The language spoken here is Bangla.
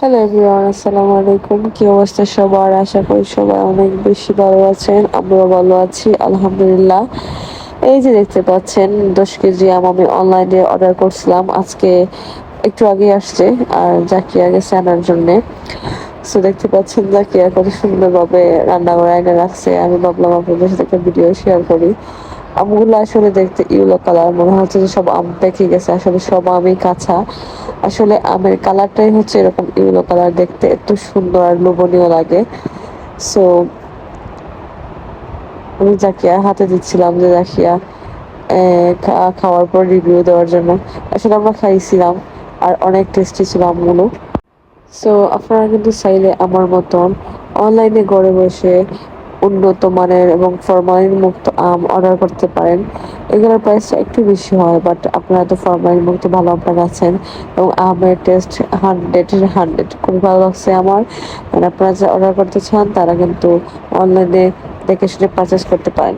হ্যালো এভরিওয়ান, আসসালামু আলাইকুম। কি অবস্থা সবার? আশা করি সবাই অনেক বেশি ভালো আছেন। আমরাও ভালো আছি আলহামদুলিল্লাহ। এই যে দেখতে পাচ্ছেন 10 কেজি আম আমি অনলাইনে অর্ডার করছিলাম, আজকে একটু আগে আসছে। আর জাকিয়া গেছে আনার জন্যে। সো দেখতে পাচ্ছেন জাকিয়া কত সুন্দরভাবে রান্না করে এনে রাখছে। আমি ভাবলাম আপনাদের সাথে একটা ভিডিও শেয়ার করি। আমগুলো আসলে দেখতে ইয়েলো কালার, মনে হচ্ছে যে সব আম পেকে গেছে, আসলে সব আমই কাঁচা। আসলে আমের কালারটাই হচ্ছে এরকম ইয়েলো কালার, দেখতে এত সুন্দর আর লোভনীয় লাগে। সো আমি জাকিয়ার হাতে দিচ্ছিলাম যে জাকিয়া খাওয়ার পর রিভিউ দেওয়ার জন্য। আসলে আমরা খাইছিলাম আর অনেক টেস্টি ছিল আমগুলো। সো আপনারা কিন্তু চাইলে আমার মতন অনলাইনে ঘরে বসে উন্নত মানের এবং ফরমালিন মুক্ত আম অর্ডার করতে পারেন। এগুলোর প্রাইসটা একটু বেশি হয়, বাট আপনারা তো ফরমালিন মুক্ত ভালো আম পাচ্ছেন এবং আমের টেস্ট 100 খুব ভালো লাগছে আমার। আপনারা যারা অর্ডার করতে চান তারা কিন্তু অনলাইনে দেখে শুনে পারচেস করতে পারেন।